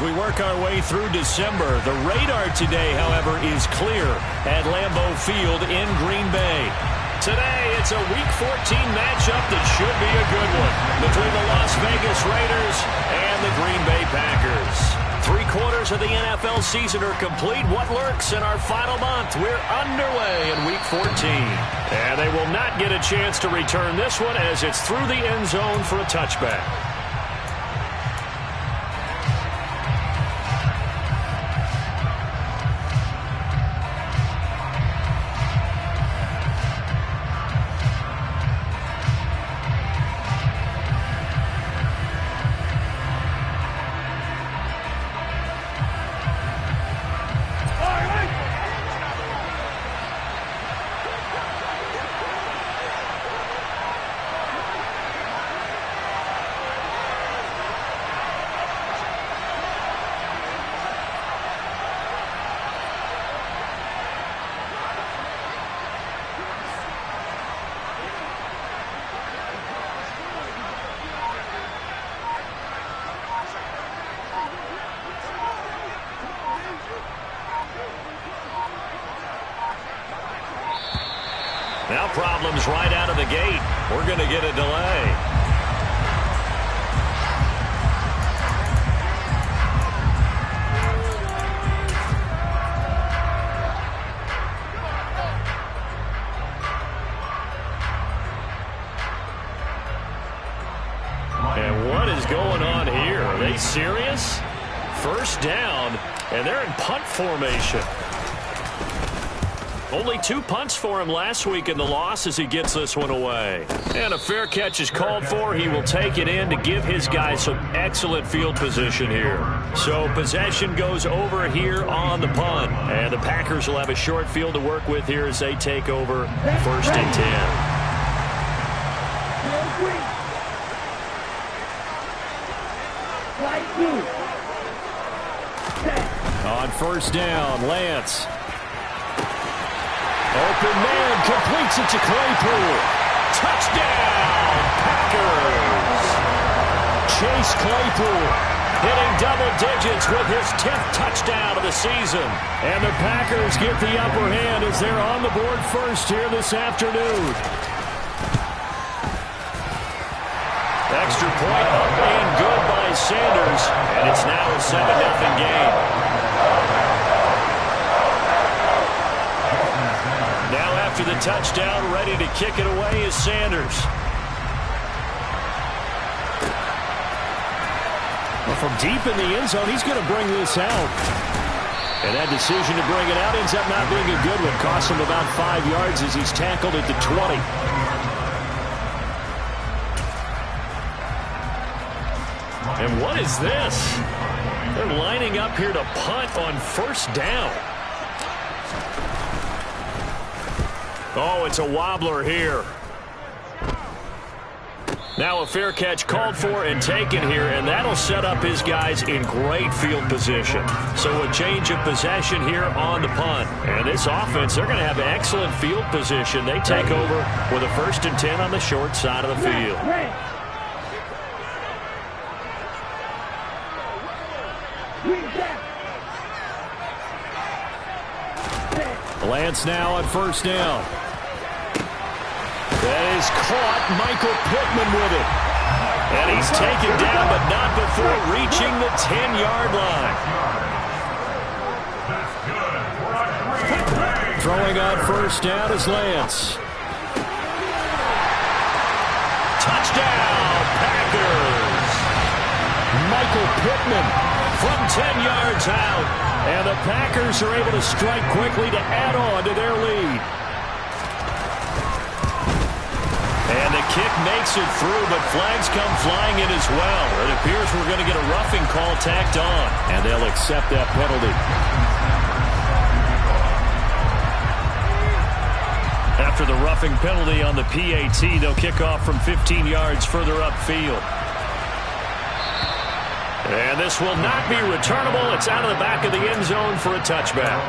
we work our way through December. The radar today, however, is clear at Lambeau Field in Green Bay. Today, it's a Week 14 matchup that should be a good one between the Las Vegas Raiders and the Green Bay Packers. 3/4 of the NFL season are complete. What lurks in our final month? We're underway in Week 14. And they will not get a chance to return this one as it's through the end zone for a touchback. Now problems right out of the gate. We're going to get a delay. And what is going on here? Are they serious? First down, and they're in punt formation. Only 2 punts for him last week in the loss as he gets this one away. And a fair catch is called for. He will take it in to give his guys some excellent field position here. So possession goes over here on the punt. And the Packers will have a short field to work with here as they take over 1st and 10. On 1st down, Lance. Open man, completes it to Claypool. Touchdown, Packers! Chase Claypool hitting double digits with his 10th touchdown of the season. And the Packers get the upper hand as they're on the board first here this afternoon. Extra point up and good by Sanders. And it's now a 7-0 game. After the touchdown, ready to kick it away is Sanders. Well, from deep in the end zone, he's going to bring this out. And that decision to bring it out ends up not being a good one. Costs him about 5 yards as he's tackled at the 20. And what is this? They're lining up here to punt on 1st down. Oh, it's a wobbler here. Now a fair catch called for and taken here, and that'll set up his guys in great field position. So a change of possession here on the punt. And this offense, they're going to have excellent field position. They take over with a 1st and 10 on the short side of the field. Lance now on 1st down. That is caught. Michael Pittman with it. And he's taken down, but not before reaching the 10-yard line. Throwing on 1st down is Lance. Touchdown, Packers. Michael Pittman from 10 yards out. And the Packers are able to strike quickly to add on to their lead. And the kick makes it through, but flags come flying in as well. It appears we're going to get a roughing call tacked on, and they'll accept that penalty. After the roughing penalty on the PAT, they'll kick off from 15 yards further upfield. And this will not be returnable. It's out of the back of the end zone for a touchback.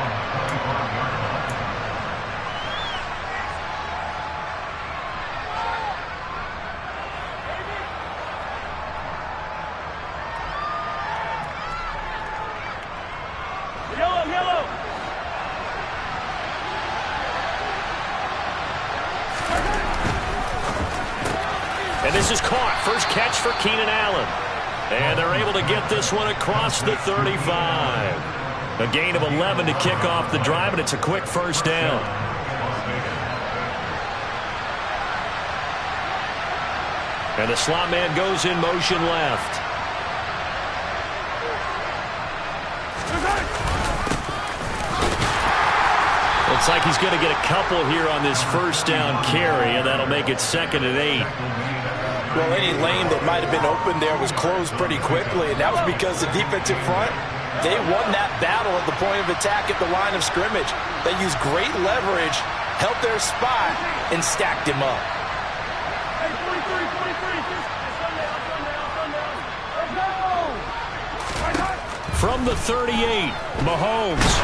This is caught. First catch for Keenan Allen. And they're able to get this one across the 35. A gain of 11 to kick off the drive, and it's a quick first down. And the slot man goes in motion left. Looks like he's going to get a couple here on this first down carry, and that'll make it 2nd and 8. Well, any lane that might have been open there was closed pretty quickly, and that was because the defensive front, they won that battle at the point of attack at the line of scrimmage. They used great leverage, held their spot, and stacked him up. From the 38, Mahomes.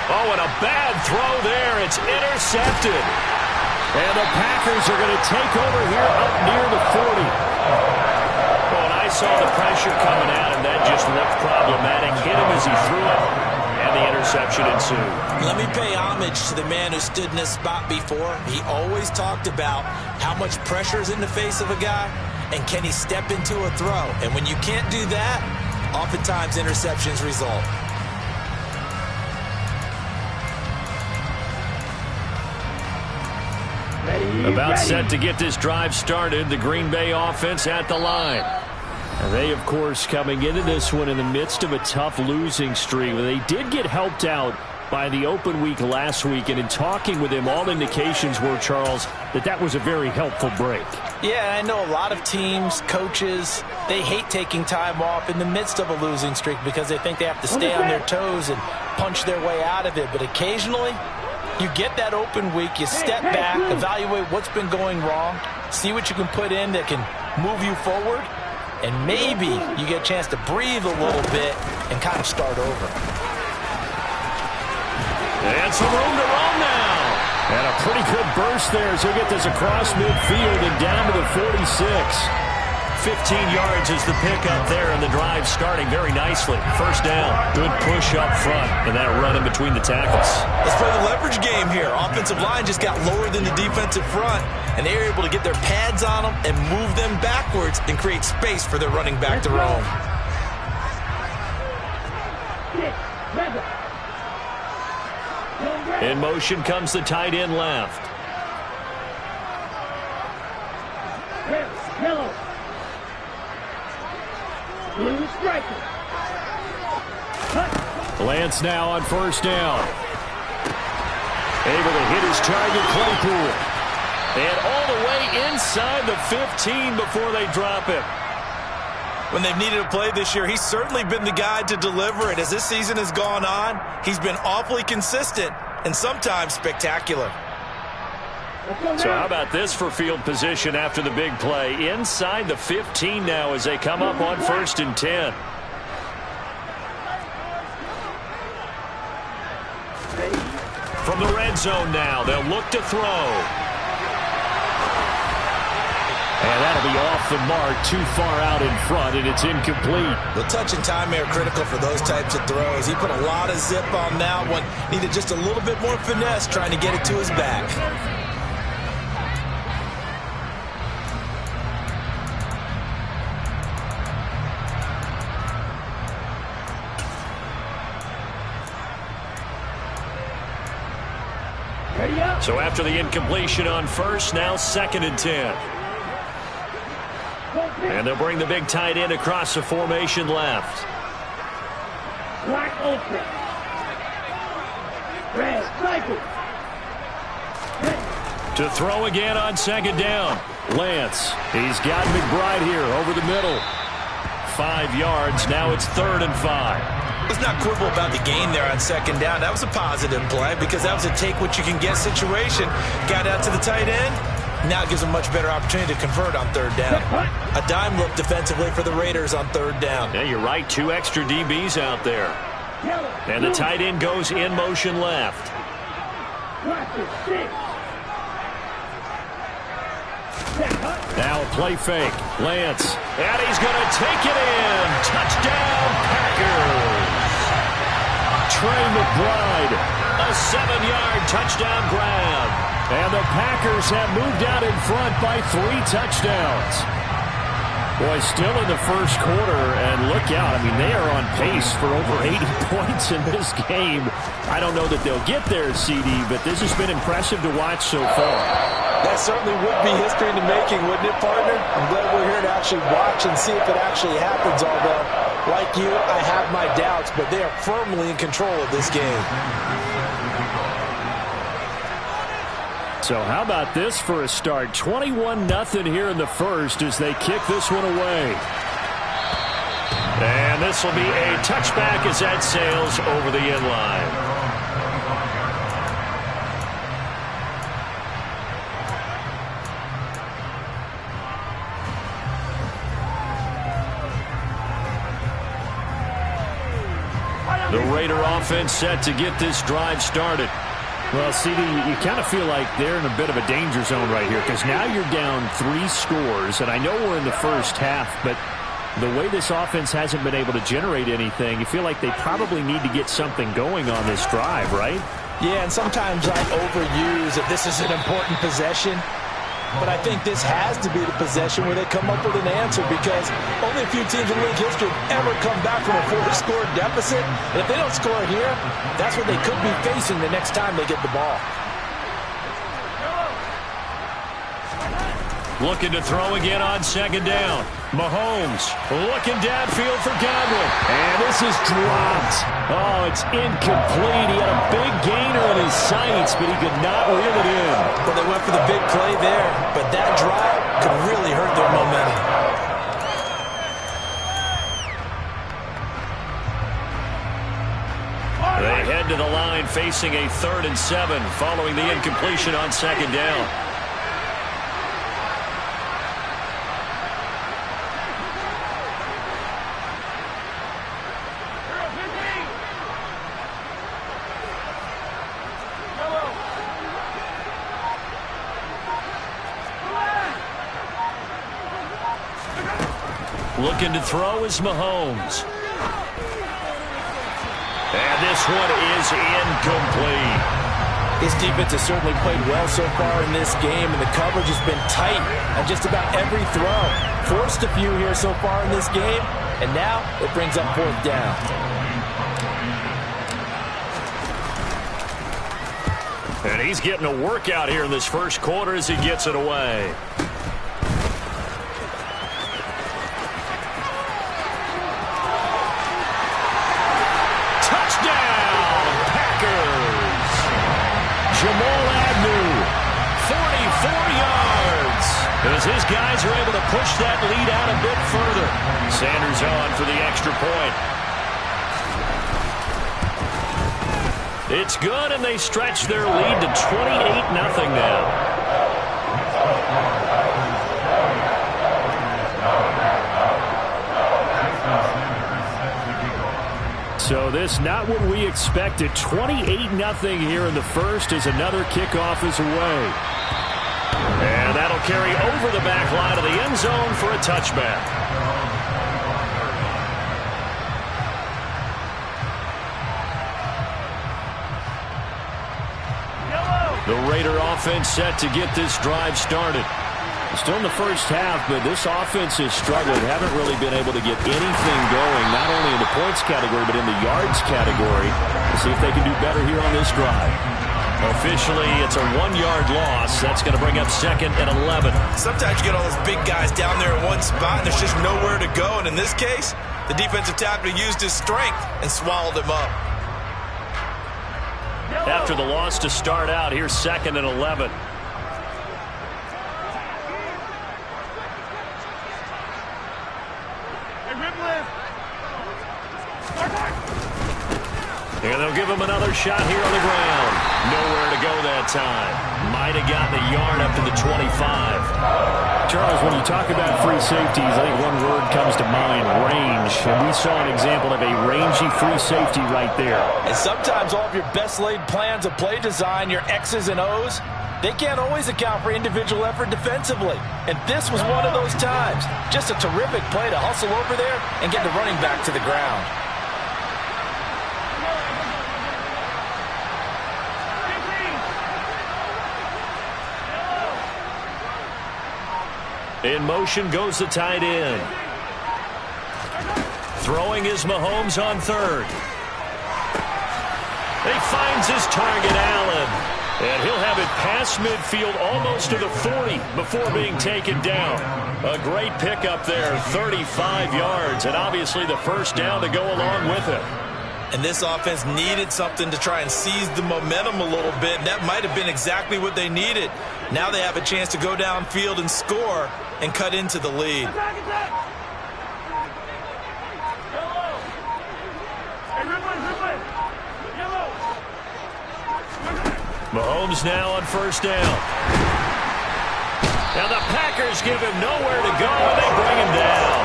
Oh, and a bad throw there. It's intercepted. And the Packers are going to take over here up near the 40. Oh, and I saw the pressure coming at him. That just looked problematic. Hit him as he threw it, and the interception ensued. Let me pay homage to the man who stood in this spot before. He always talked about how much pressure is in the face of a guy, and can he step into a throw. And when you can't do that, oftentimes interceptions result. About set to get this drive started, the Green Bay offense at the line. And they, of course, coming into this one in the midst of a tough losing streak. They did get helped out by the open week last week, and in talking with him, all indications were, Charles, that was a very helpful break. Yeah, I know a lot of teams, coaches, they hate taking time off in the midst of a losing streak because they think they have to stay on their toes and punch their way out of it. But occasionally, you get that open week, you step back, evaluate what's been going wrong, see what you can put in that can move you forward, and maybe you get a chance to breathe a little bit and kind of start over. And some room to run now. And a pretty good burst there as he'll get this across midfield and down to the 46. 15 yards is the pickup there, and the drive starting very nicely. First down. Good push up front, and that run in between the tackles. Let's play the leverage game here. Offensive line just got lower than the defensive front, and they were able to get their pads on them and move them backwards and create space for their running back to roam. In motion comes the tight end left. Lance now on first down. Able to hit his target, Claypool. And all the way inside the 15 before they drop him. When they've needed a play this year, he's certainly been the guy to deliver it. As this season has gone on, he's been awfully consistent and sometimes spectacular. So how about this for field position after the big play? Inside the 15 now as they come up on 1st and 10. From the red zone now, they'll look to throw. And that'll be off the mark, too far out in front, and it's incomplete. The touch and time are critical for those types of throws. He put a lot of zip on that one. Needed just a little bit more finesse trying to get it to his back. So after the incompletion on first, now 2nd and 10. And they'll bring the big tight end across the formation left. Wide open. Red, cycle. To throw again on 2nd down. Lance, he's got McBride here over the middle. 5 yards, now it's 3rd and 5. Let's not quibble about the gain there on 2nd down. That was a positive play because that was a take-what-you-can-get situation. Got out to the tight end. Now it gives them a much better opportunity to convert on 3rd down. A dime look defensively for the Raiders on 3rd down. Yeah, you're right. 2 extra DBs out there. And the tight end goes in motion left. Now a play fake. Lance. And he's going to take it in. Touchdown, Packers. Trey McBride A 7-yard touchdown grab. And the Packers have moved out in front by 3 touchdowns. Boy, still in the first quarter, and look out. I mean, they are on pace for over 80 points in this game. I don't know that they'll get there, CD, but this has been impressive to watch so far. That certainly would be history in the making, wouldn't it, partner? I'm glad we're here to actually watch and see if it actually happens, although, like you, I have my doubts, but they are firmly in control of this game. So how about this for a start? 21-0 here in the first as they kick this one away. And this will be a touchback as that sails over the end line. The Raider offense set to get this drive started. Well, CD, you kind of feel like they're in a bit of a danger zone right here because now you're down 3 scores, and I know we're in the first half, but the way this offense hasn't been able to generate anything, you feel like they probably need to get something going on this drive, right? Yeah, and sometimes I overuse that this is an important possession. But I think this has to be the possession where they come up with an answer because only a few teams in league history have ever come back from a 4-score deficit. And if they don't score here, that's what they could be facing the next time they get the ball. Looking to throw again on second down. Mahomes looking downfield for Godwin. And this is dropped. Oh, it's incomplete. He had a big gainer in his sights, but he could not reel it in. Well, they went for the big play there, but that drive could really hurt their momentum. They head to the line facing a 3rd and 7 following the incompletion on second down. Looking to throw is Mahomes. And this one is incomplete. His defense has certainly played well so far in this game, and the coverage has been tight on just about every throw. Forced a few here so far in this game, and now it brings up 4th down. And he's getting a workout here in this first quarter as he gets it away. As his guys are able to push that lead out a bit further. Sanders on for the extra point. It's good, and they stretch their lead to 28-0 now. So this not what we expected. 28-0 here in the first as another kickoff is away. And that'll carry over the back line of the end zone for a touchback. The Raider offense set to get this drive started. Still in the first half, but this offense has struggled. Haven't really been able to get anything going, not only in the points category, but in the yards category. We'll see if they can do better here on this drive. Officially, it's a 1-yard loss. That's going to bring up 2nd and 11. Sometimes you get all those big guys down there in one spot, and there's just nowhere to go. And in this case, the defensive tackle used his strength and swallowed him up. After the loss to start out, here's 2nd and 11. And they'll give him another shot here on the ground. Nowhere to go that time. Might have gotten a yard up to the 25. Charles, when you talk about free safeties, I think one word comes to mind, range. And we saw an example of a rangy free safety right there. And sometimes all of your best laid plans of play design, your X's and O's, they can't always account for individual effort defensively. And this was one of those times. Just a terrific play to hustle over there and get the running back to the ground. In motion goes the tight end. Throwing is Mahomes on third. He finds his target, Allen. And he'll have it past midfield almost to the 40 before being taken down. A great pickup there, 35 yards, and obviously the first down to go along with it. And this offense needed something to try and seize the momentum a little bit, and that might have been exactly what they needed. Now they have a chance to go downfield and score and cut into the lead. Mahomes now on first down. Now the Packers give him nowhere to go, and they bring him down.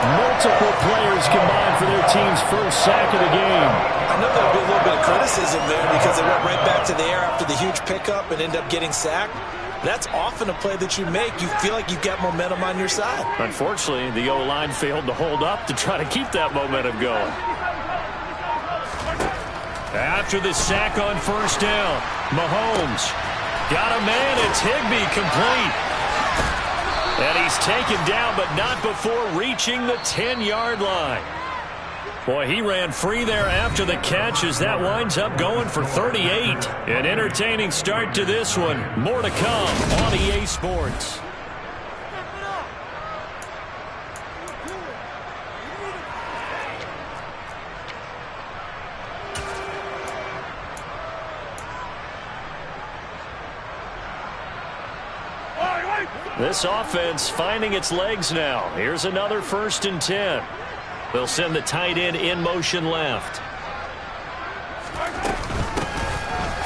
Multiple players combined for their team's first sack of the game. I know there'll be a little bit of criticism there because they went right back to the air after the huge pickup and end up getting sacked. That's often a play that you make. You feel like you've got momentum on your side. Unfortunately, the O-line failed to hold up to try to keep that momentum going. After the sack on first down, Mahomes got a man. It's Higbee complete. And he's taken down, but not before reaching the 10-yard line. Boy, he ran free there after the catch as that winds up going for 38. An entertaining start to this one. More to come on EA Sports. This offense finding its legs now. Here's another 1st and 10. They'll send the tight end in motion left.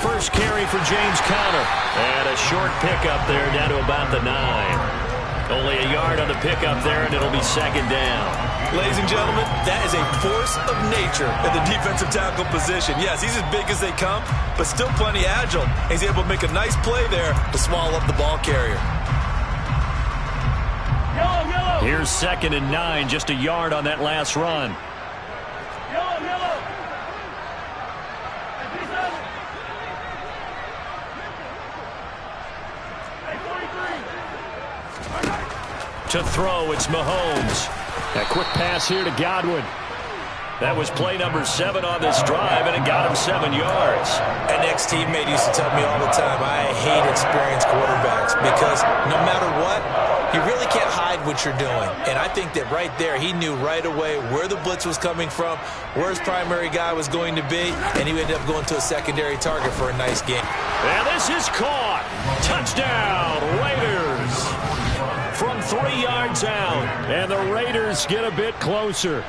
First carry for James Conner. And a short pickup there down to about the 9. Only a yard on the pickup there, and it'll be second down. Ladies and gentlemen, that is a force of nature at the defensive tackle position. Yes, he's as big as they come, but still plenty agile. He's able to make a nice play there to swallow up the ball carrier. Here's 2nd and 9, just a yard on that last run. To throw, it's Mahomes. A quick pass here to Godwin. That was play number 7 on this drive, and it got him 7 yards. An ex-teammate used to tell me all the time, I hate experienced quarterbacks because no matter what, you really can't hide what you're doing. And I think that right there, he knew right away where the blitz was coming from, where his primary guy was going to be, and he ended up going to a secondary target for a nice game. And this is caught. Touchdown, Raiders. From 3 yards out, and the Raiders get a bit closer.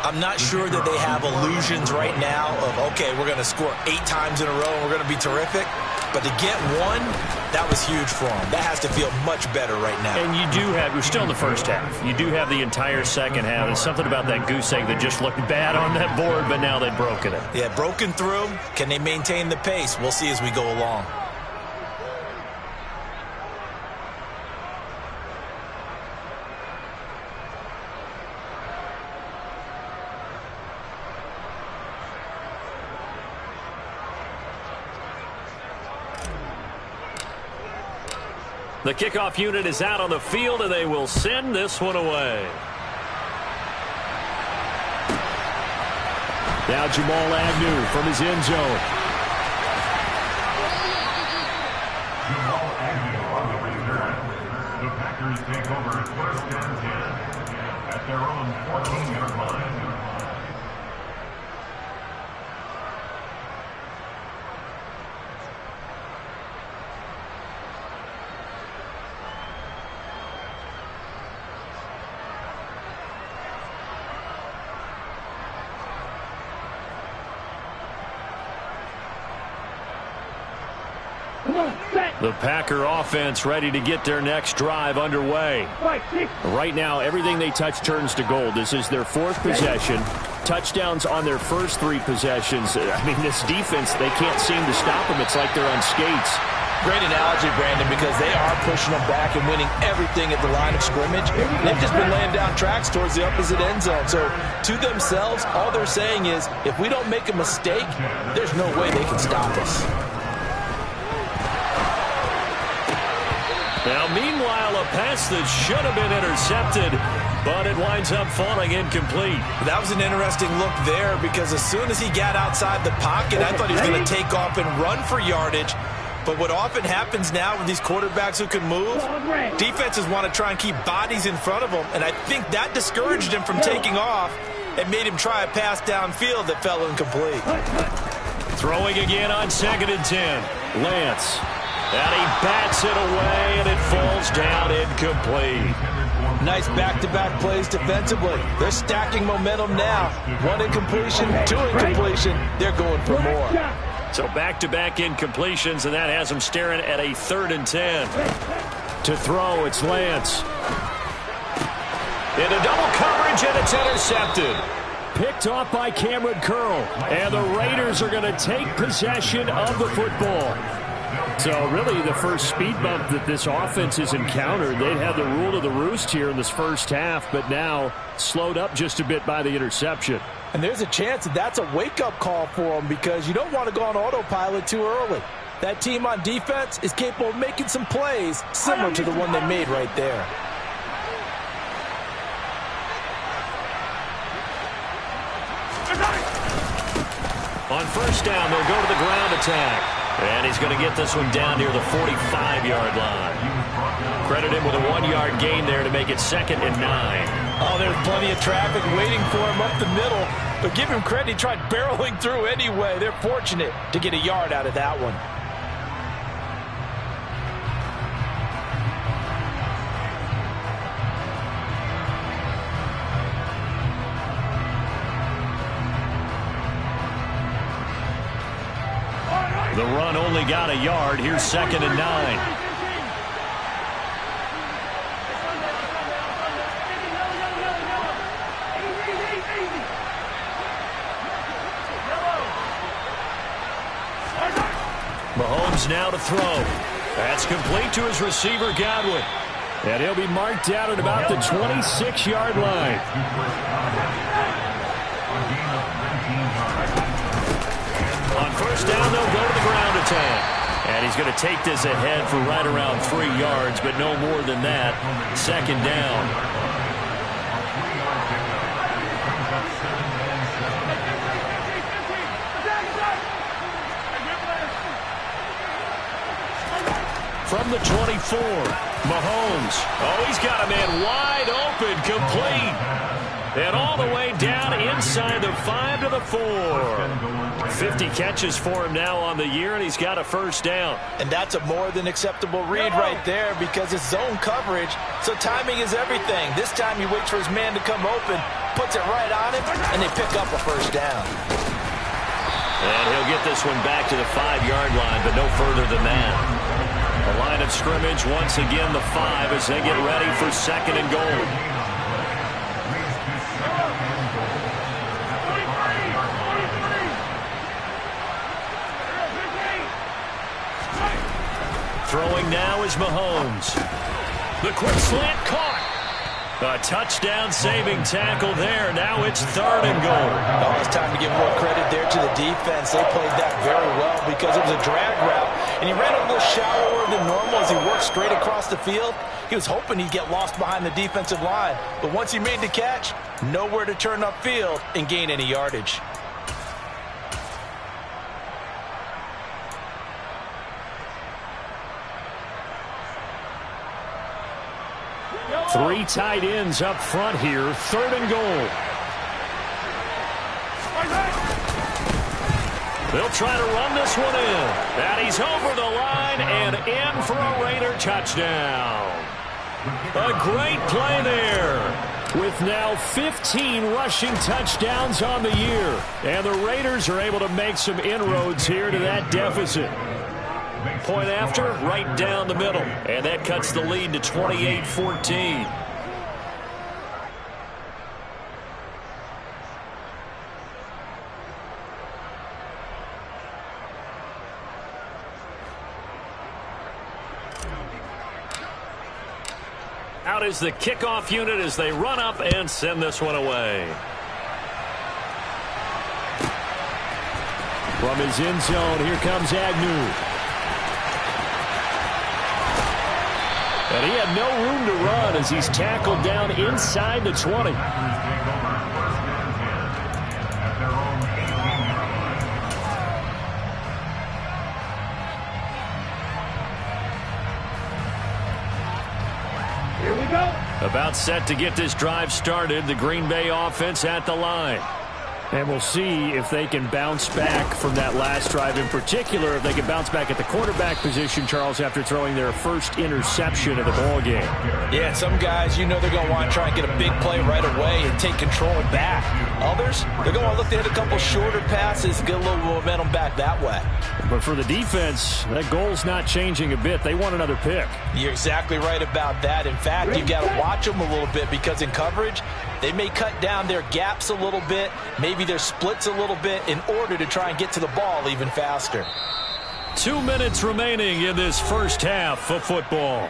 I'm not sure that they have illusions right now of, okay, we're going to score 8 times in a row and we're going to be terrific. But to get one, that was huge for them. That has to feel much better right now. And you do have, we're still in the first half. You do have the entire second half. There's something about that goose egg that just looked bad on that board, but now they've broken it. Yeah, broken through. Can they maintain the pace? We'll see as we go along. The kickoff unit is out on the field, and they will send this one away. Now Jamal Agnew from his end zone. Jamal Agnew on the return. The Packers take over 1st and 10 at their own 14-yard line. The Packer offense ready to get their next drive underway. Right now, everything they touch turns to gold. This is their 4th possession. Touchdowns on their first 3 possessions. I mean, this defense, they can't seem to stop them. It's like they're on skates. Great analogy, Brandon, because they are pushing them back and winning everything at the line of scrimmage. They've just been laying down tracks towards the opposite end zone. So, to themselves, all they're saying is, if we don't make a mistake, there's no way they can stop us. Now, meanwhile, a pass that should have been intercepted, but it winds up falling incomplete. That was an interesting look there because as soon as he got outside the pocket, I thought he was going to take off and run for yardage. But what often happens now with these quarterbacks who can move, defenses want to try and keep bodies in front of them, and I think that discouraged him from taking off and made him try a pass downfield that fell incomplete. Throwing again on 2nd and 10. Lance. And he bats it away, and it falls down incomplete. Nice back-to-back plays defensively. They're stacking momentum now. 1 incompletion, 2 incompletion. They're going for more. So back-to-back incompletions, and that has them staring at a 3rd and 10. To throw, it's Lance. Into double coverage, and it's intercepted. Picked off by Cameron Curl. And the Raiders are going to take possession of the football. So really the first speed bump that this offense has encountered. They'd had the rule of the roost here in this first half, but now slowed up just a bit by the interception. And there's a chance that that's a wake-up call for them because you don't want to go on autopilot too early. That team on defense is capable of making some plays similar to the one they made right there. On first down, they'll go to the ground attack. And he's going to get this one down near the 45-yard line. Credit him with a 1-yard gain there to make it 2nd and 9. Oh, there's plenty of traffic waiting for him up the middle. But give him credit, he tried barreling through anyway. They're fortunate to get a yard out of that one. The run only got a yard. Here's 2nd and 9. Mahomes now to throw. That's complete to his receiver, Godwin. And he'll be marked down at about the 26-yard line. On first down, they'll go to the ground attack. And he's going to take this ahead for right around 3 yards, but no more than that. 2nd down. From the 24, Mahomes. Oh, he's got a man wide open, complete. And all the way down inside the 5 to the 4. 50 catches for him now on the year, and he's got a first down. And that's a more than acceptable read right there because it's zone coverage, so timing is everything. This time he waits for his man to come open, puts it right on him, and they pick up a first down. And he'll get this one back to the 5-yard line, but no further than that. The line of scrimmage once again the 5 as they get ready for 2nd and goal. Throwing now is Mahomes. The quick slant caught. A touchdown-saving tackle there. Now it's 3rd and goal. Oh, it's time to give more credit there to the defense. They played that very well because it was a drag route. And he ran a little shallower than normal as he worked straight across the field. He was hoping he'd get lost behind the defensive line. But once he made the catch, nowhere to turn upfield and gain any yardage. Three tight ends up front here. 3rd and goal. They'll try to run this one in. And he's over the line and in for a Raider touchdown. A great play there. With now 15 rushing touchdowns on the year. And the Raiders are able to make some inroads here to that deficit. Point after, right down the middle. And that cuts the lead to 28-14. Out is the kickoff unit as they run up and send this one away. From his end zone, here comes Agnew. And he had no room to run as he's tackled down inside the 20. Here we go. About set to get this drive started, the Green Bay offense at the line. And we'll see if they can bounce back from that last drive. In particular, if they can bounce back at the quarterback position, Charles, after throwing their first interception of the ball game. Yeah, some guys, you know they're going to want to try and get a big play right away and take control back. Others, they're going to look to hit a couple shorter passes, get a little momentum back that way. But for the defense, that goal's not changing a bit. They want another pick. You're exactly right about that. In fact, you've got to watch them a little bit because in coverage, they may cut down their gaps a little bit, maybe their splits a little bit in order to try and get to the ball even faster. 2 minutes remaining in this first half of football.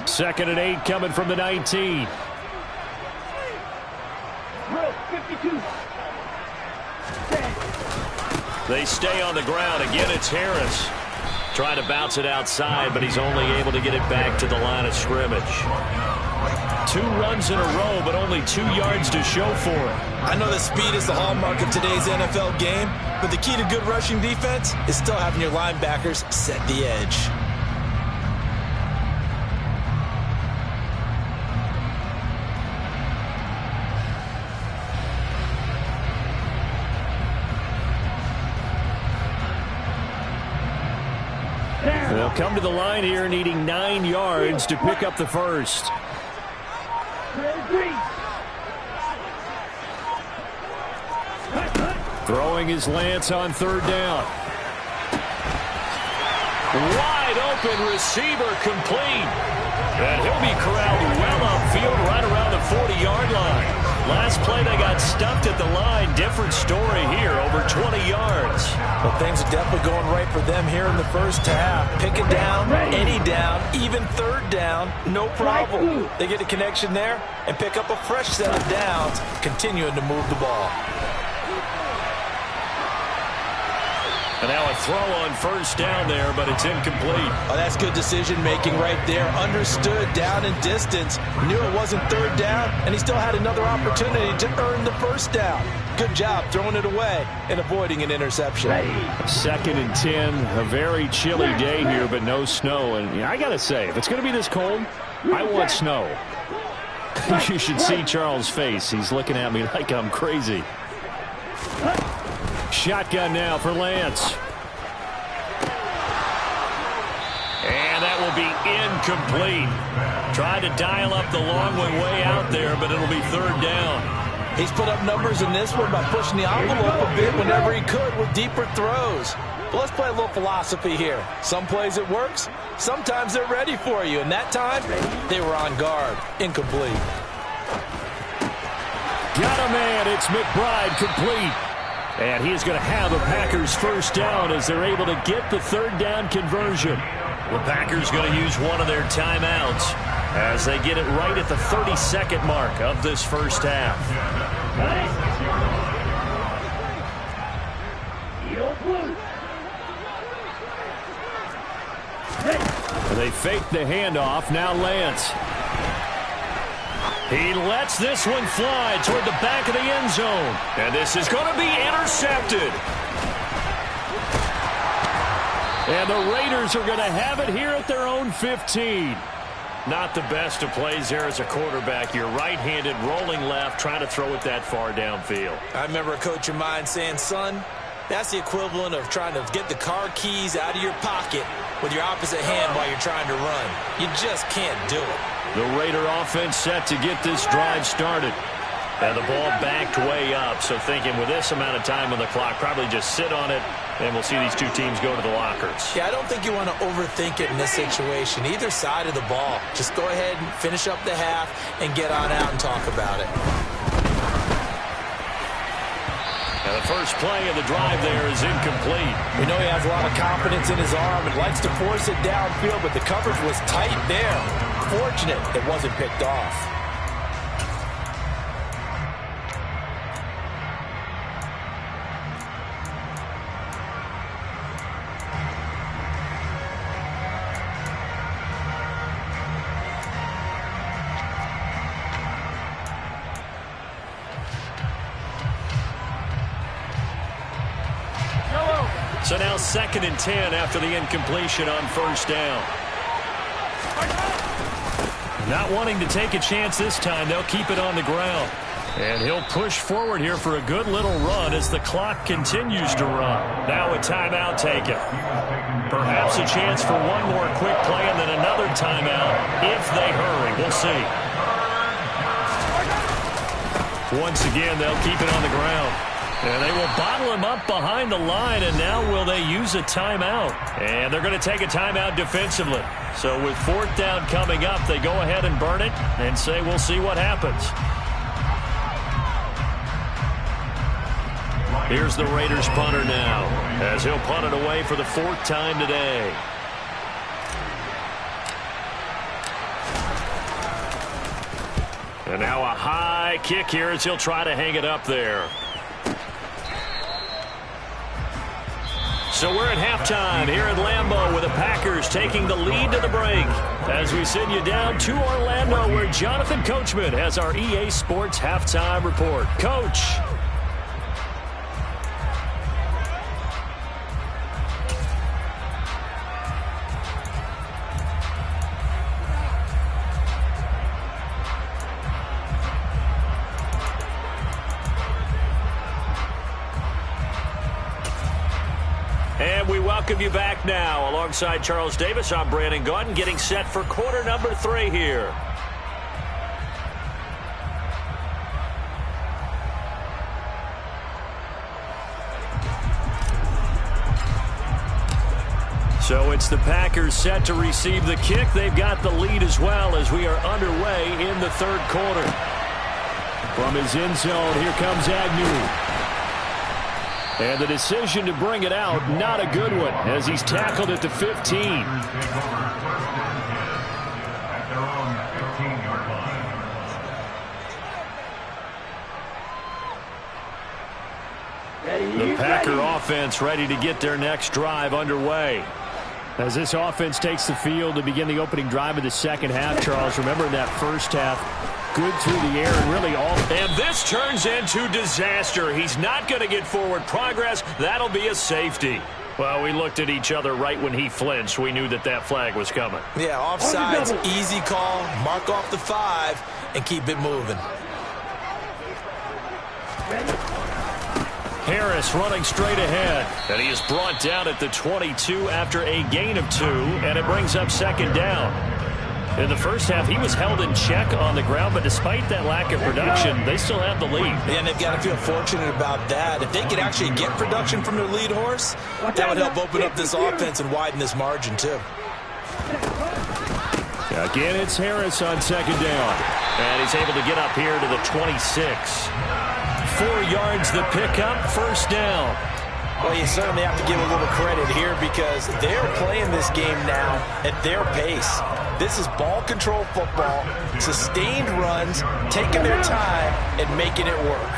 Second and 8 coming from the 19. 52. They stay on the ground. Again, it's Harris. Trying to bounce it outside, but he's only able to get it back to the line of scrimmage. 2 runs in a row, but only 2 yards to show for it. I know that speed is the hallmark of today's NFL game, but the key to good rushing defense is still having your linebackers set the edge. They'll come to the line here needing 9 yards to pick up the first. Throwing his Lance on 3rd down. Wide open receiver complete. And he'll be corralled well upfield right around the 40-yard line. Last play they got stuffed at the line. Different story here, over 20 yards. Well, things are definitely going right for them here in the first half. Pick it down, any down, even 3rd down, no problem. They get a connection there and pick up a fresh set of downs, continuing to move the ball. And now a throw on 1st down there, but it's incomplete. Oh, that's good decision-making right there. Understood down and distance. Knew it wasn't 3rd down, and he still had another opportunity to earn the 1st down. Good job throwing it away and avoiding an interception. 2nd and 10, a very chilly day here, but no snow. And I got to say, if it's going to be this cold, I want snow. You should see Charles' face. He's looking at me like I'm crazy. Shotgun now for Lance. And that will be incomplete. Tried to dial up the long one way out there, but it'll be 3rd down. He's put up numbers in this one by pushing the envelope a bit whenever he could with deeper throws. But let's play a little philosophy here. Some plays it works, sometimes they're ready for you. And that time, they were on guard. Incomplete. Got a man. It's McBride complete. And he is going to have a Packers 1st down as they're able to get the 3rd down conversion. The Packers going to use one of their timeouts as they get it right at the 32nd mark of this first half. They fake the handoff. Now Lance. He lets this one fly toward the back of the end zone. And this is going to be intercepted. And the Raiders are going to have it here at their own 15. Not the best of plays there as a quarterback. You're right-handed, rolling left, trying to throw it that far downfield. I remember a coach of mine saying, son, that's the equivalent of trying to get the car keys out of your pocket with your opposite hand while you're trying to run. You just can't do it. The Raider offense set to get this drive started. And the ball backed way up. So thinking with this amount of time on the clock, probably just sit on it, and we'll see these 2 teams go to the lockers. Yeah, I don't think you want to overthink it in this situation. Either side of the ball. Just go ahead and finish up the half and get on out and talk about it. And the first play of the drive there is incomplete. We know he has a lot of confidence in his arm and likes to force it downfield, but the coverage was tight there. Fortunate it wasn't picked off. So now 2nd and 10 after the incompletion on first down. Not wanting to take a chance this time, they'll keep it on the ground. And he'll push forward here for a good little run as the clock continues to run. Now a timeout taken. Perhaps a chance for one more quick play and then another timeout if they hurry. We'll see. Once again, they'll keep it on the ground. And they will bottle him up behind the line, and now will they use a timeout? And they're going to take a timeout defensively. So with 4th down coming up, they go ahead and burn it and say we'll see what happens. Here's the Raiders punter now, as he'll punt it away for the 4th time today. And now a high kick here as he'll try to hang it up there. So we're at halftime here at Lambeau with the Packers taking the lead to the break. As we send you down to Orlando where Jonathan Coachman has our EA Sports halftime report. Coach. And we welcome you back now. Alongside Charles Davis, I'm Brandon Gaudin, getting set for quarter number 3 here. So it's the Packers set to receive the kick. They've got the lead as well as we are underway in the 3rd quarter. From his end zone, here comes Agnew. And the decision to bring it out, not a good one, as he's tackled at the 15. The Packer offense ready to get their next drive underway. As this offense takes the field to begin the opening drive of the 2nd half, Charles, remember in that 1st half, good through the air and really all. And this turns into disaster. He's not going to get forward progress. That'll be a safety. Well, we looked at each other right when he flinched. We knew that that flag was coming. Yeah, offsides, easy call. Mark off the 5 and keep it moving. Harris running straight ahead. And he is brought down at the 22 after a gain of 2. And it brings up 2nd down. In the 1st half, he was held in check on the ground, but despite that lack of production, they still have the lead. Yeah, and they've got to feel fortunate about that. If they could actually get production from their lead horse, that would help open up this offense and widen this margin, too. Again, it's Harris on 2nd down. And he's able to get up here to the 26. 4 yards the pickup, 1st down. Well, you certainly have to give a little credit here because they're playing this game now at their pace. This is ball control football, sustained runs, taking their time and making it work.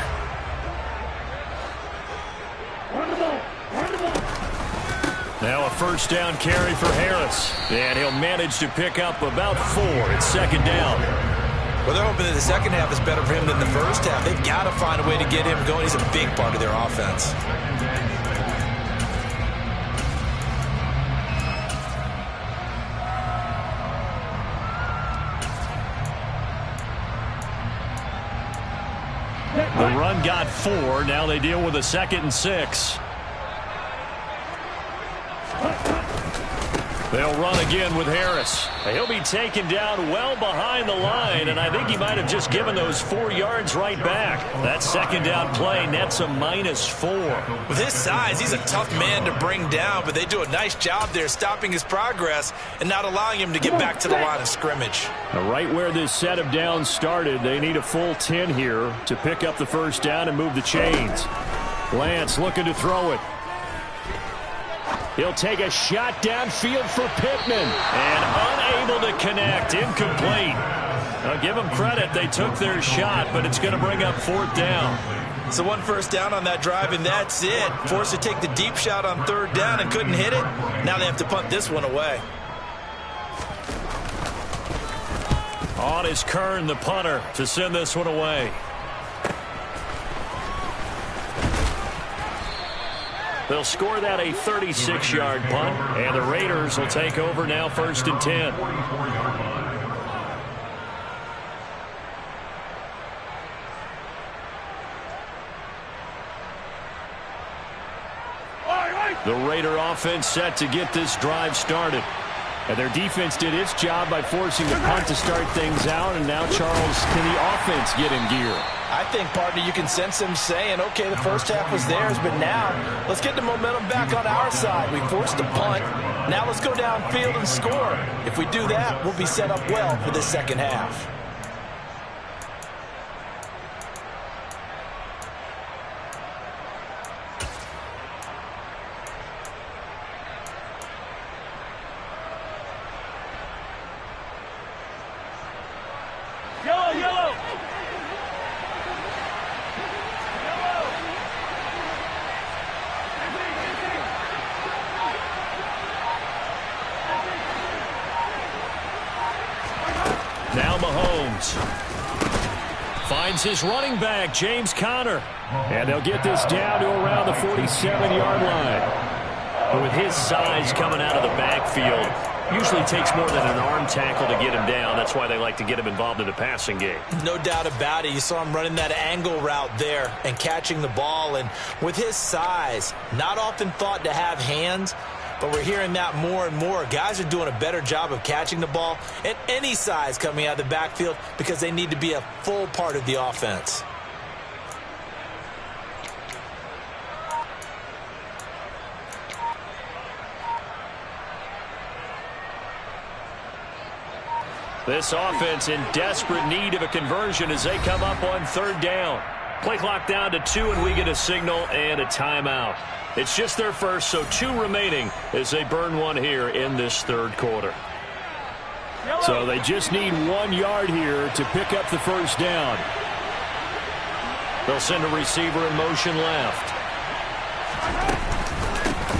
Now a 1st down carry for Harris. And he'll manage to pick up about 4. It's 2nd down. Well, they're hoping that the 2nd half is better for him than the 1st half. They've got to find a way to get him going. He's a big part of their offense. The run got 4. Now they deal with a 2nd and 6. They'll run again with Harris. He'll be taken down well behind the line, and I think he might have just given those 4 yards right back. That 2nd down play nets a -4. With his size, he's a tough man to bring down, but they do a nice job there stopping his progress and not allowing him to get back to the line of scrimmage. Right where this set of downs started, they need a full 10 here to pick up the 1st down and move the chains. Lance looking to throw it. He'll take a shot downfield for Pittman. And unable to connect. Incomplete. Now give them credit. They took their shot, but it's going to bring up 4th down. So 1 first down on that drive, and that's it. Forced to take the deep shot on 3rd down and couldn't hit it. Now they have to punt this one away. On is Kern, the punter, to send this one away. They'll score that a 36-yard punt, and the Raiders will take over now 1st and 10. The Raider offense set to get this drive started. And their defense did its job by forcing the punt to start things out. And now, Charles, can the offense get in gear? I think, partner, you can sense them saying, okay, the first half was theirs, but now let's get the momentum back on our side. We forced the punt. Now let's go downfield and score. If we do that, we'll be set up well for the second half. Now Mahomes finds his running back, James Conner. And they'll get this down to around the 47-yard line. But with his size coming out of the backfield, usually takes more than an arm tackle to get him down. That's why they like to get him involved in the passing game. No doubt about it. You saw him running that angle route there and catching the ball. And with his size, not often thought to have hands, but we're hearing that more and more. Guys are doing a better job of catching the ball at any size coming out of the backfield because they need to be a full part of the offense. This offense in desperate need of a conversion as they come up on 3rd down. Play clock down to 2, and we get a signal and a timeout. It's just their first, so 2 remaining as they burn one here in this 3rd quarter. So they just need 1 yard here to pick up the first down. They'll send a receiver in motion left.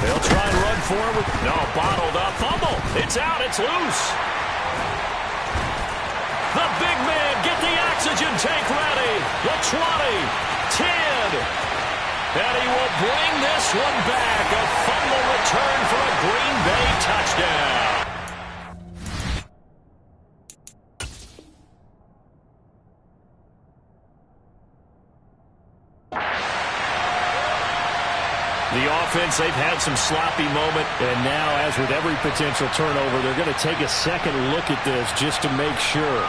They'll try and run forward. No, bottled up. Fumble. It's out. It's loose. The big man, get the oxygen tank ready. The 20, 10. And he will bring this one back. A fumble return for a Green Bay touchdown. The offense, they've had some sloppy moment. And now, as with every potential turnover, they're going to take a second look at this just to make sure.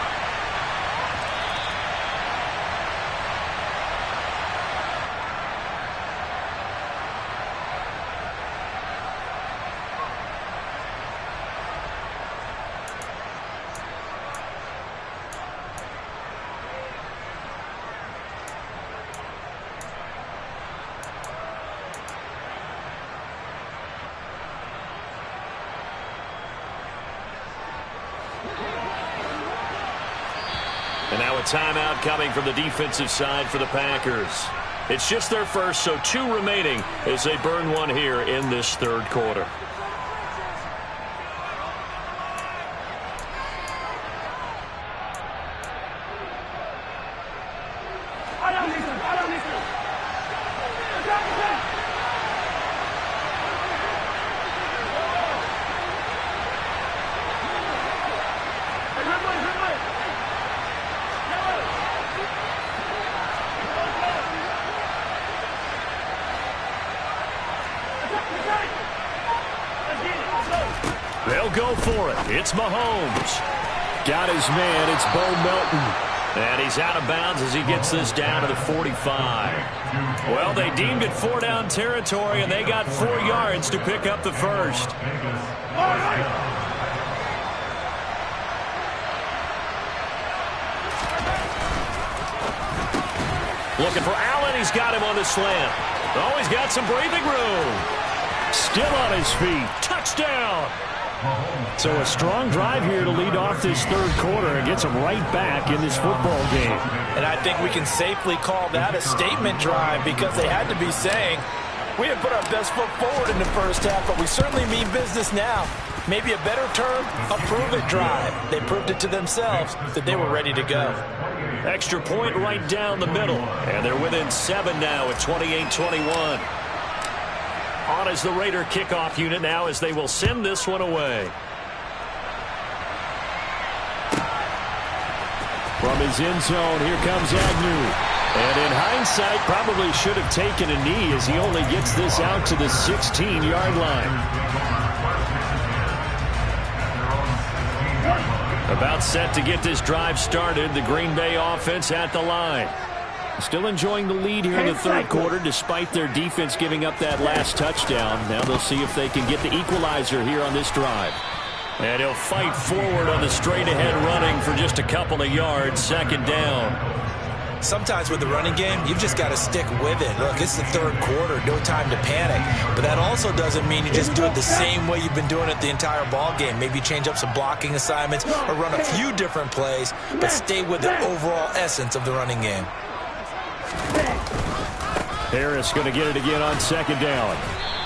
And now a timeout coming from the defensive side for the Packers. It's just their first, so 2 remaining as they burn one here in this 3rd quarter. They'll go for it. It's Mahomes. Got his man. It's Bo Melton. And he's out of bounds as he gets this down to the 45. Well, they deemed it 4-down territory, and they got 4 yards to pick up the first. Looking for Allen. He's got him on the slant. Oh, he's got some breathing room. Still on his feet. Touchdown. So a strong drive here to lead off this third quarter and gets them right back in this football game. And I think we can safely call that a statement drive because they had to be saying, we have put our best foot forward in the first half, but we certainly mean business now. Maybe a better term, a prove-it drive. They proved it to themselves that they were ready to go. Extra point right down the middle. And they're within 7 now at 28-21. On is the Raider kickoff unit now as they will send this one away. From his end zone, here comes Agnew. And in hindsight, probably should have taken a knee as he only gets this out to the 16-yard line. About set to get this drive started. The Green Bay offense at the line. Still enjoying the lead here in the third quarter despite their defense giving up that last touchdown. Now they'll see if they can get the equalizer here on this drive. And he'll fight forward on the straight-ahead running for just a couple of yards. Second down. Sometimes with the running game, you've just got to stick with it. Look, it's the third quarter, no time to panic. But that also doesn't mean you just do it the same way you've been doing it the entire ball game. Maybe change up some blocking assignments or run a few different plays, but stay with the overall essence of the running game. Harris going to get it again on second down.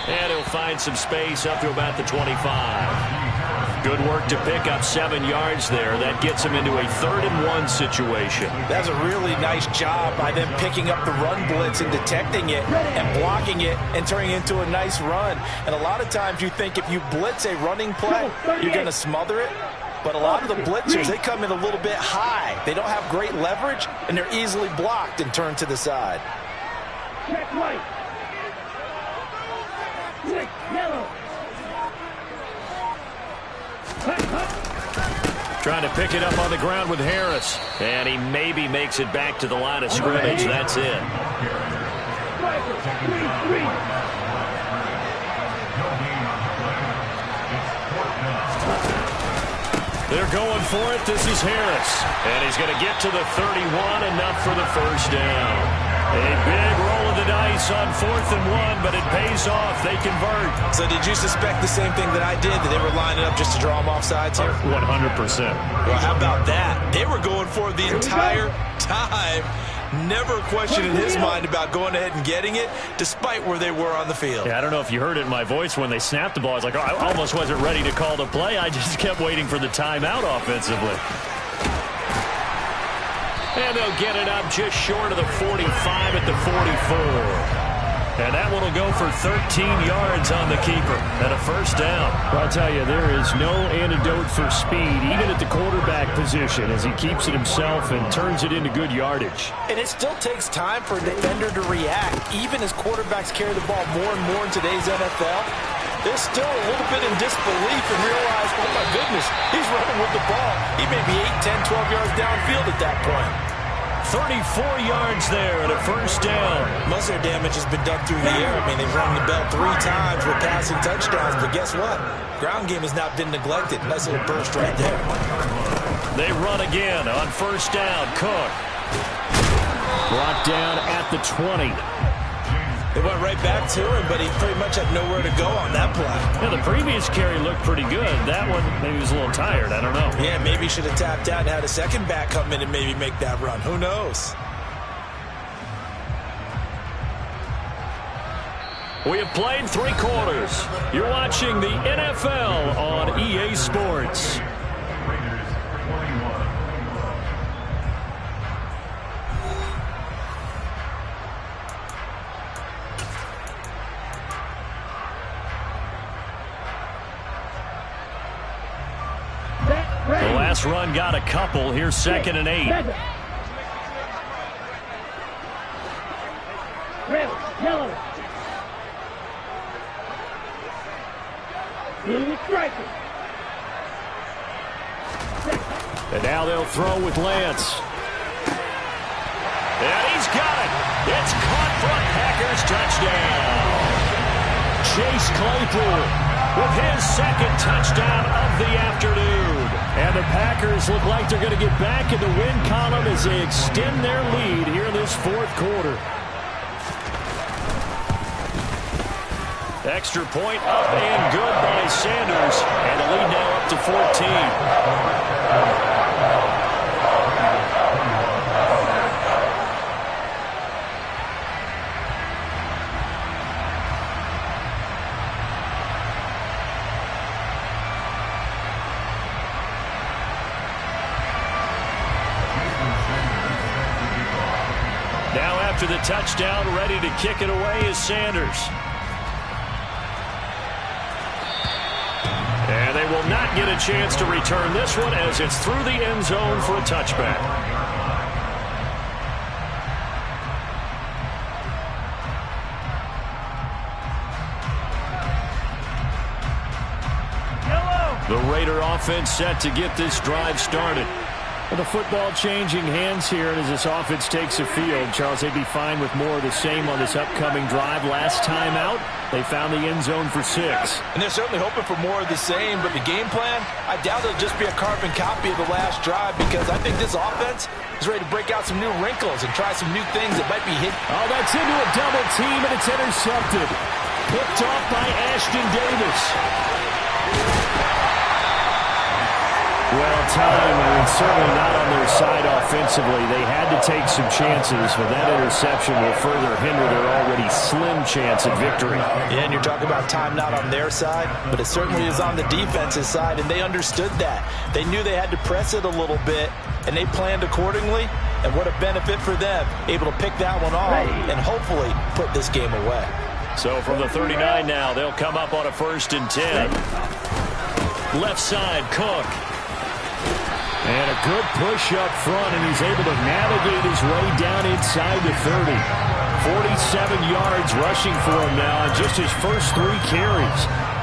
And he'll find some space up to about the 25. Good work to pick up 7 yards there. That gets him into a 3rd-and-1 situation. That's a really nice job by them picking up the run blitz and detecting it and blocking it and turning it into a nice run. And a lot of times you think if you blitz a running play, you're going to smother it. But a lot of the blitzers, they come in a little bit high. They don't have great leverage, and they're easily blocked and turned to the side. Check right. Check yellow. Trying to pick it up on the ground with Harris. And he maybe makes it back to the line of scrimmage. That's it. They're going for it. This is Harris. And he's going to get to the 31, enough for the first down. A big roll of the dice on 4th and 1, but it pays off. They convert. So did you suspect the same thing that I did, that they were lining up just to draw them off sides here? 100%. Well, how about that? They were going for it the entire time. Never a question in his mind about going ahead and getting it, despite where they were on the field. Yeah, I don't know if you heard it in my voice when they snapped the ball. I was like, oh, I almost wasn't ready to call the play. I just kept waiting for the timeout offensively. And they'll get it up just short of the 45 at the 44. And that one will go for 13 yards on the keeper and a first down. I'll tell you, there is no antidote for speed, even at the quarterback position, as he keeps it himself and turns it into good yardage. And it still takes time for a defender to react. Even as quarterbacks carry the ball more and more in today's NFL, they're still a little bit in disbelief and realize, oh my goodness, he's running with the ball. He may be 8, 10, 12 yards downfield at that point. 34 yards there and a first down. Most of their damage has been done through the air. I mean, they've rung the bell 3 times with passing touchdowns, but guess what? Ground game has not been neglected. Nice little burst right there. They run again on first down. Cook brought down at the 20. They went right back to him, but he pretty much had nowhere to go on that play. Yeah, the previous carry looked pretty good. That one, maybe he was a little tired. I don't know. Yeah, maybe he should have tapped out and had a second back come in and maybe make that run. Who knows? We have played 3 quarters. You're watching the NFL on EA Sports. The last run got a couple. Here's 2nd and 8. Red, yellow. Blue striker. And now they'll throw with Lance. And he's got it. It's caught for a Packers touchdown. Chase Claypool with his 2nd touchdown of the afternoon. And the Packers look like they're going to get back in the win column as they extend their lead here in this 4th quarter. Extra point up and good by Sanders. And the lead now up to 14. Now after the touchdown, ready to kick it away is Sanders. And they will not get a chance to return this one as it's through the end zone for a touchback. The Raider offense set to get this drive started. Well, the football changing hands here, and as this offense takes the field, Charles, they'd be fine with more of the same on this upcoming drive. Last time out, they found the end zone for 6. And they're certainly hoping for more of the same, but the game plan, I doubt it'll just be a carbon copy of the last drive, because I think this offense is ready to break out some new wrinkles and try some new things that might be hidden. Oh, that's into a double team, and it's intercepted. Picked off by Ashton Davis. Well, time is certainly not on their side offensively. They had to take some chances, but that interception will further hinder their already slim chance at victory. Yeah, and you're talking about time not on their side, but it certainly is on the defense's side, and they understood that. They knew they had to press it a little bit, and they planned accordingly, and what a benefit for them, able to pick that one off and hopefully put this game away. So from the 39 now, they'll come up on a 1st and 10. Left side, Cook. And a good push up front, and he's able to navigate his way down inside the 30. 47 yards rushing for him now on just his first 3 carries.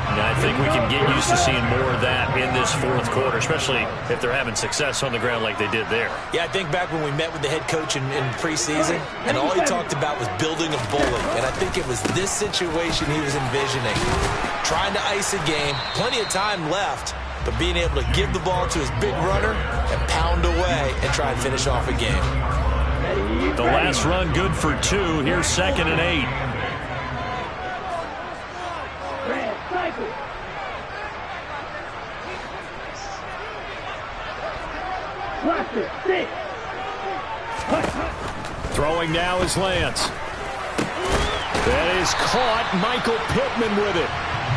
And I think we can get used to seeing more of that in this 4th quarter, especially if they're having success on the ground like they did there. Yeah, I think back when we met with the head coach in preseason, and all he talked about was building a bully. And I think it was this situation he was envisioning. Trying to ice a game, plenty of time left, but being able to give the ball to his big runner and pound away and try and finish off a game. The last run good for 2. Here's 2nd and 8. Throwing now is Lance. That is caught. Michael Pittman with it.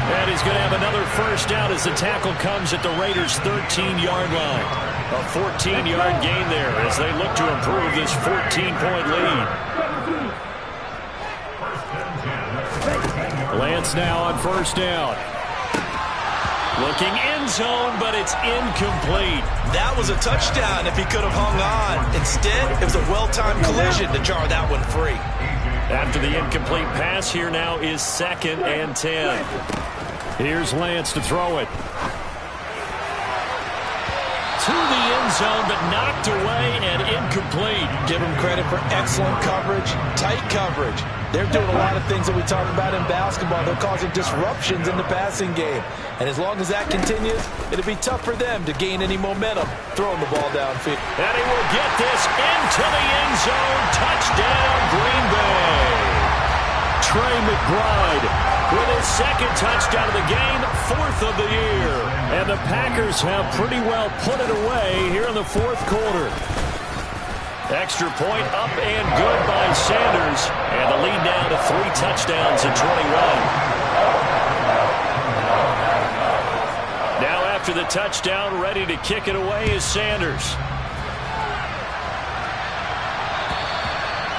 And he's going to have another first down as the tackle comes at the Raiders' 13-yard line. A 14-yard gain there as they look to improve this 14-point lead. Lance now on first down. Looking end zone, but it's incomplete. That was a touchdown if he could have hung on. Instead, it was a well-timed collision to jar that one free. After the incomplete pass, here now is 2nd and 10. Here's Lance to throw it. To the end zone, but knocked away and incomplete. Give them credit for excellent coverage, tight coverage. They're doing a lot of things that we talk about in basketball. They're causing disruptions in the passing game. And as long as that continues, it'll be tough for them to gain any momentum throwing the ball downfield. And he will get this into the end zone. Touchdown, Green Bay. Trey McBride with his 2nd touchdown of the game, 4th of the year. And the Packers have pretty well put it away here in the 4th quarter. Extra point up and good by Sanders. And the lead now to 3 touchdowns in 21. Now after the touchdown, ready to kick it away is Sanders.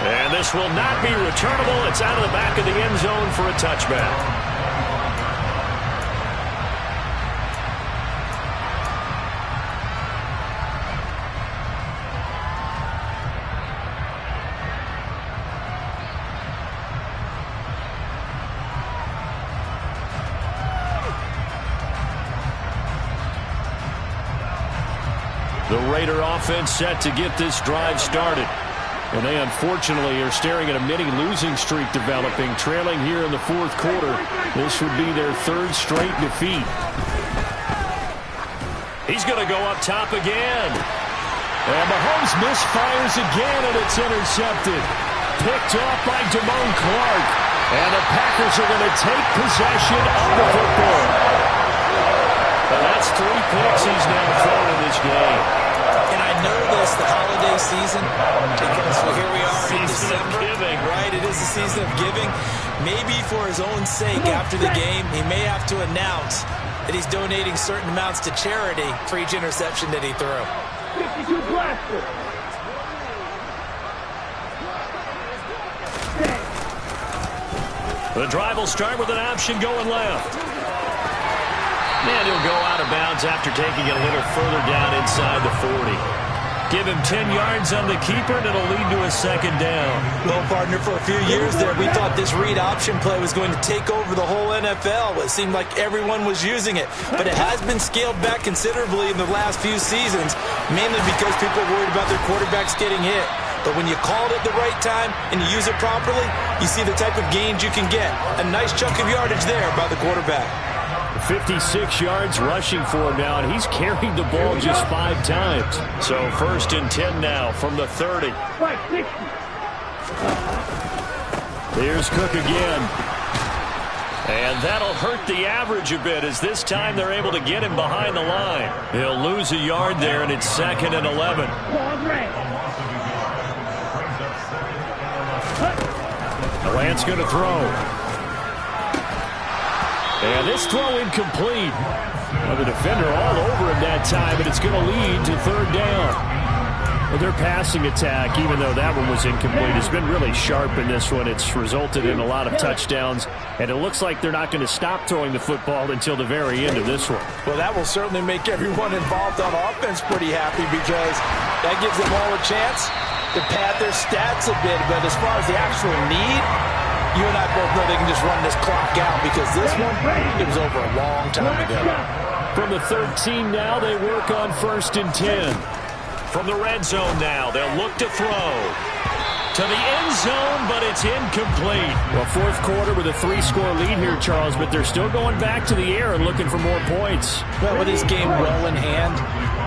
And this will not be returnable. It's out of the back of the end zone for a touchback. The Raider offense set to get this drive started. And they unfortunately are staring at a mini losing streak developing, trailing here in the 4th quarter. This would be their 3rd straight defeat. He's going to go up top again. And Mahomes misfires again, and it's intercepted. Picked off by Damone Clark. And the Packers are going to take possession of the football. And that's 3 picks he's now thrown in this game. And I know this, the holiday season, because here we are in December. Right, it is the season of giving. Maybe for his own sake after the game, he may have to announce that he's donating certain amounts to charity for each interception that he threw. 52 blaster. The drive will start with an option going left. And he'll go out of bounds after taking it a little further down inside the 40. Give him 10 yards on the keeper, and it'll lead to a second down. Well, partner, for a few years there, we thought this read option play was going to take over the whole NFL. It seemed like everyone was using it. But it has been scaled back considerably in the last few seasons, mainly because people are worried about their quarterbacks getting hit. But when you call it at the right time and you use it properly, you see the type of gains you can get. A nice chunk of yardage there by the quarterback. 56 yards rushing for him now, and he's carried the ball just 5 times. So 1st and 10 now from the 30. Right, 60. Here's Cook again. And that'll hurt the average a bit, as this time they're able to get him behind the line. He'll lose a yard there, and it's 2nd and 11. The Lance going to throw. And this throw incomplete. Well, the defender all over him that time, but it's going to lead to 3rd down. Well, their passing attack, even though that one was incomplete, has been really sharp in this one. It's resulted in a lot of touchdowns, and it looks like they're not going to stop throwing the football until the very end of this one. Well, that will certainly make everyone involved on offense pretty happy, because that gives them all a chance to pad their stats a bit. But as far as the actual need, you and I both know they can just run this clock out, because this one, it was over a long time ago. From the 13 now, they work on 1st and 10. From the red zone now, they'll look to throw. To the end zone, but it's incomplete. Well, 4th quarter with a 3-score lead here, Charles, but they're still going back to the air and looking for more points. Well, with this game well in hand,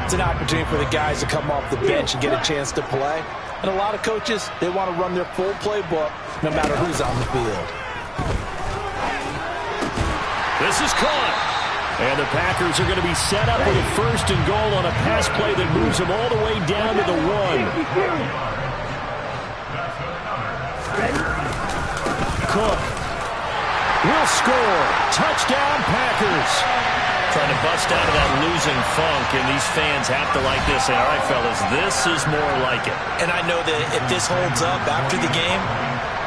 it's an opportunity for the guys to come off the bench and get a chance to play. And a lot of coaches, they want to run their full playbook no matter who's on the field. This is caught. And the Packers are going to be set up with a 1st and goal on a pass play that moves them all the way down to the 1. Cook will score. Touchdown, Packers. Trying to bust out of that losing funk, and these fans have to like this. Say, all right, fellas, this is more like it. And I know that if this holds up after the game,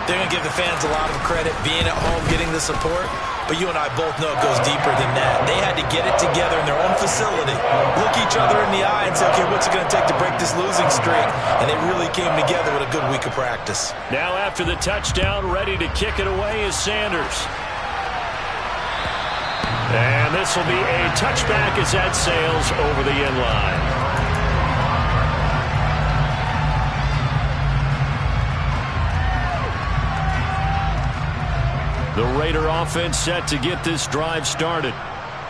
they're going to give the fans a lot of credit, being at home, getting the support. But you and I both know it goes deeper than that. They had to get it together in their own facility, look each other in the eye and say, okay, what's it going to take to break this losing streak? And they really came together with a good week of practice. Now after the touchdown, ready to kick it away is Sanders. And this will be a touchback as that sails over the end line. The Raider offense set to get this drive started.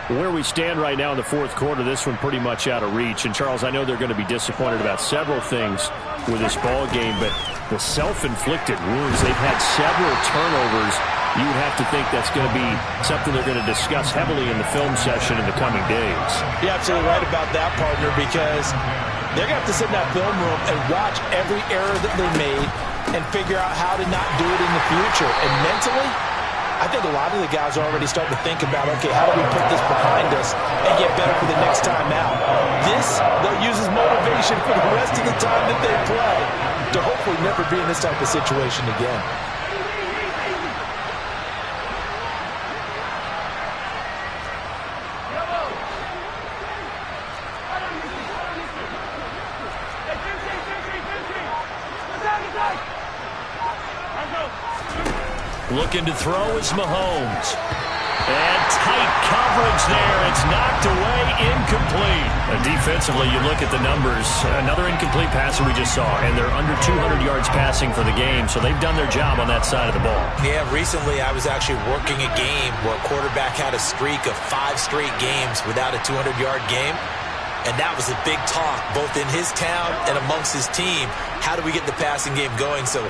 Where we stand right now in the 4th quarter, this one pretty much out of reach. And, Charles, I know they're going to be disappointed about several things with this ball game, but the self-inflicted wounds, they've had several turnovers. You would have to think that's going to be something they're going to discuss heavily in the film session in the coming days. You're absolutely right about that, partner, because they're going to have to sit in that film room and watch every error that they made and figure out how to not do it in the future. And mentally, I think a lot of the guys are already starting to think about, okay, how do we put this behind us and get better for the next time out? This, they'll use as motivation for the rest of the time that they play to hopefully never be in this type of situation again. Looking to throw is Mahomes. And tight coverage there. It's knocked away, incomplete. Defensively, you look at the numbers. Another incomplete pass that we just saw, and they're under 200 yards passing for the game, so they've done their job on that side of the ball. Yeah, recently I was actually working a game where a quarterback had a streak of 5 straight games without a 200-yard game. And that was a big talk, both in his town and amongst his team. How do we get the passing game going? So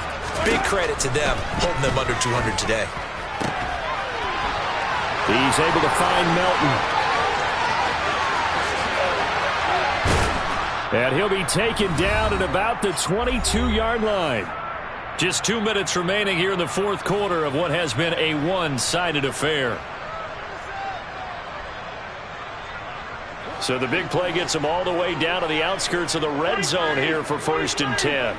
big credit to them, holding them under 200 today. He's able to find Melton. And he'll be taken down at about the 22-yard line. Just 2 minutes remaining here in the fourth quarter of what has been a one-sided affair. So the big play gets him all the way down to the outskirts of the red zone here for 1st and 10.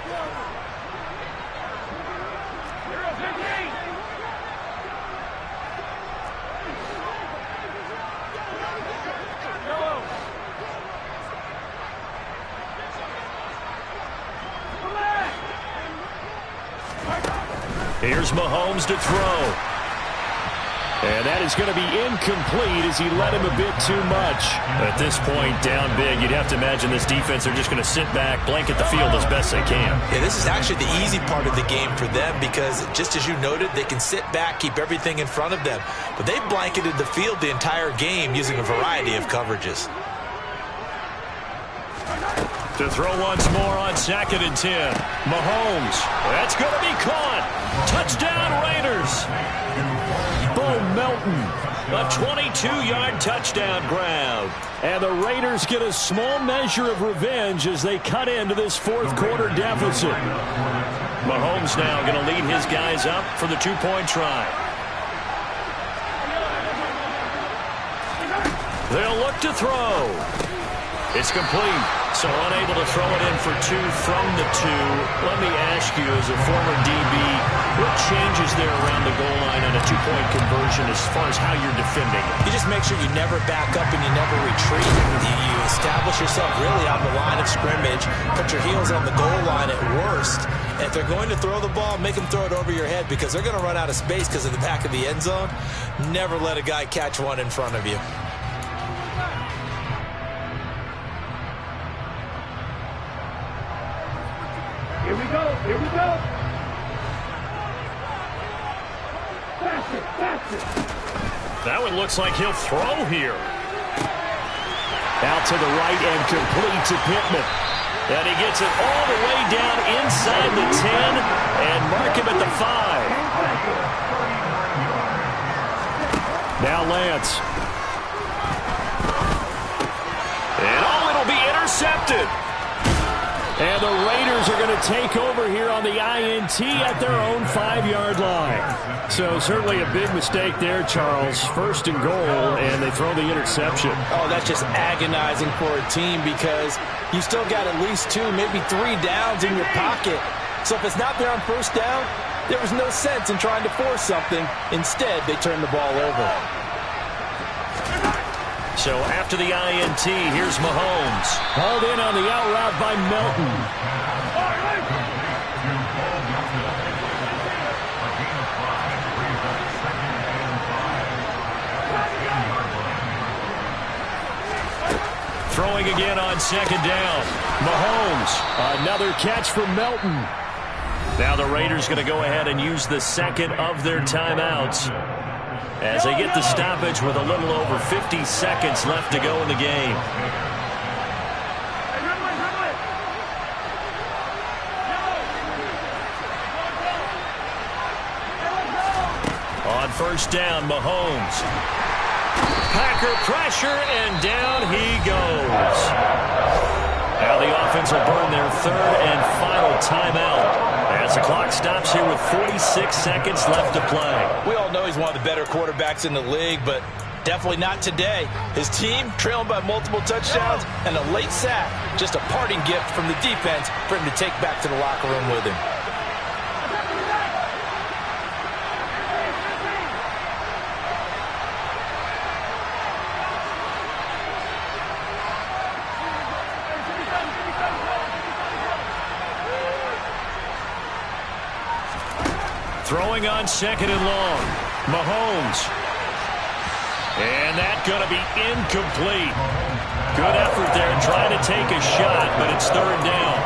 Here's Mahomes to throw. And that is going to be incomplete as he let him a bit too much. At this point, down big, you'd have to imagine this defense are just going to sit back, blanket the field as best they can. Yeah, this is actually the easy part of the game for them because, just as you noted, they can sit back, keep everything in front of them. But they've blanketed the field the entire game using a variety of coverages. To throw once more on 2nd and 10. Mahomes. That's going to be caught. Touchdown, Raiders. Bo Melton. A 22-yard touchdown grab. And the Raiders get a small measure of revenge as they cut into this fourth quarter deficit. Mahomes now going to lead his guys up for the two-point try. They'll look to throw. It's complete, so unable to throw it in for 2 from the 2. Let me ask you, as a former DB, what changes there around the goal line on a two-point conversion as far as how you're defending? You just make sure you never back up and you never retreat. You establish yourself really on the line of scrimmage, put your heels on the goal line at worst. And if they're going to throw the ball, make them throw it over your head because they're going to run out of space because of the back of the end zone. Never let a guy catch one in front of you. Here we go. Here we go. Pass it. That one looks like he'll throw here. Out to the right and complete to Pittman. And he gets it all the way down inside the 10 and mark him at the 5. Now Lance. And it'll be intercepted. And the Raiders are going to take over here on the INT at their own 5-yard line. So certainly a big mistake there, Charles. 1st and goal, and they throw the interception. Oh, that's just agonizing for a team because you still got at least 2, maybe 3 downs in your pocket. So if it's not there on 1st down, there was no sense in trying to force something. Instead, they turn the ball over. So after the INT, here's Mahomes. Hauled in on the out route by Melton. Throwing again on 2nd down. Mahomes, another catch from Melton. Now the Raiders going to go ahead and use the second of their timeouts as they get the stoppage with a little over 50 seconds left to go in the game. On 1st down, Mahomes. Packer pressure, and down he goes. Now the offense will burn their 3rd and final timeout as the clock stops here with 46 seconds left to play. We all know he's one of the better quarterbacks in the league, but definitely not today. His team trailing by multiple touchdowns and a late sack. Just a parting gift from the defense for him to take back to the locker room with him. Throwing on 2nd and long. Mahomes. And that's going to be incomplete. Good effort there trying to take a shot, but it's 3rd down.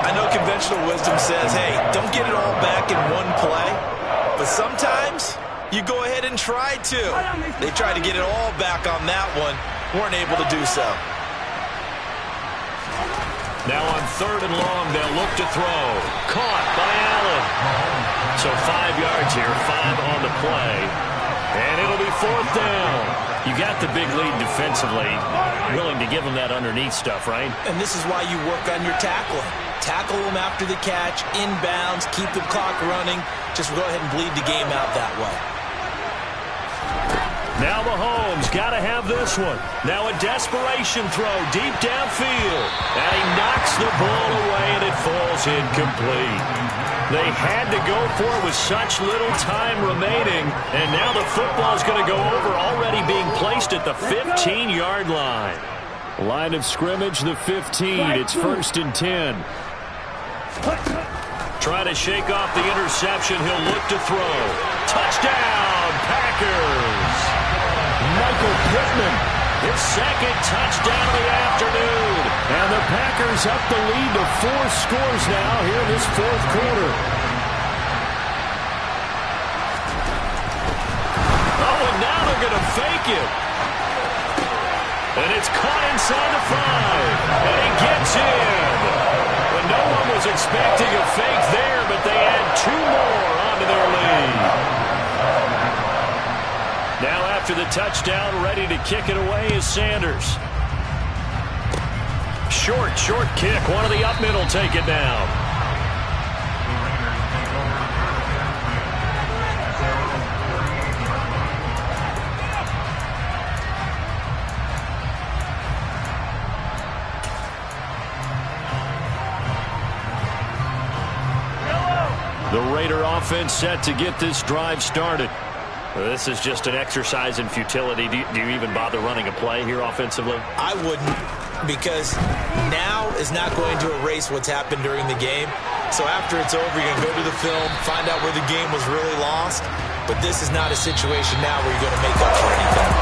I know conventional wisdom says, hey, don't get it all back in one play. But sometimes you go ahead and try to. They tried to get it all back on that one. Weren't able to do so. Now on 3rd and long, they'll look to throw. Caught by Allen. So 5 yards here, 5 on the play. And it'll be 4th down. You got the big lead defensively. Willing to give them that underneath stuff, right? And this is why you work on your tackling. Tackle them after the catch, inbounds, keep the clock running. Just go ahead and bleed the game out that way. Now Mahomes got to have this one. Now a desperation throw deep downfield. And he knocks the ball away, and it falls incomplete. They had to go for it with such little time remaining. And now the football's going to go over, already being placed at the 15-yard line. Line of scrimmage, the 15. It's 1st and 10. Trying to shake off the interception. He'll look to throw. Touchdown, Packers. Michael Pittman, his 2nd touchdown of the afternoon. And the Packers up the lead to 4 scores now here in this 4th quarter. Oh, and now they're going to fake it. And it's caught inside the 5. And he gets in. Well, no one was expecting a fake there, but they add 2 more onto their lead. Now after the touchdown, ready to kick it away is Sanders. Short kick. One of the up middle take it down. The Raider offense set to get this drive started. This is just an exercise in futility. Do you even bother running a play here offensively? I wouldn't, because now is not going to erase what's happened during the game. So after it's over, you're going to go to the film, find out where the game was really lost. But this is not a situation now where you're going to make up for anything.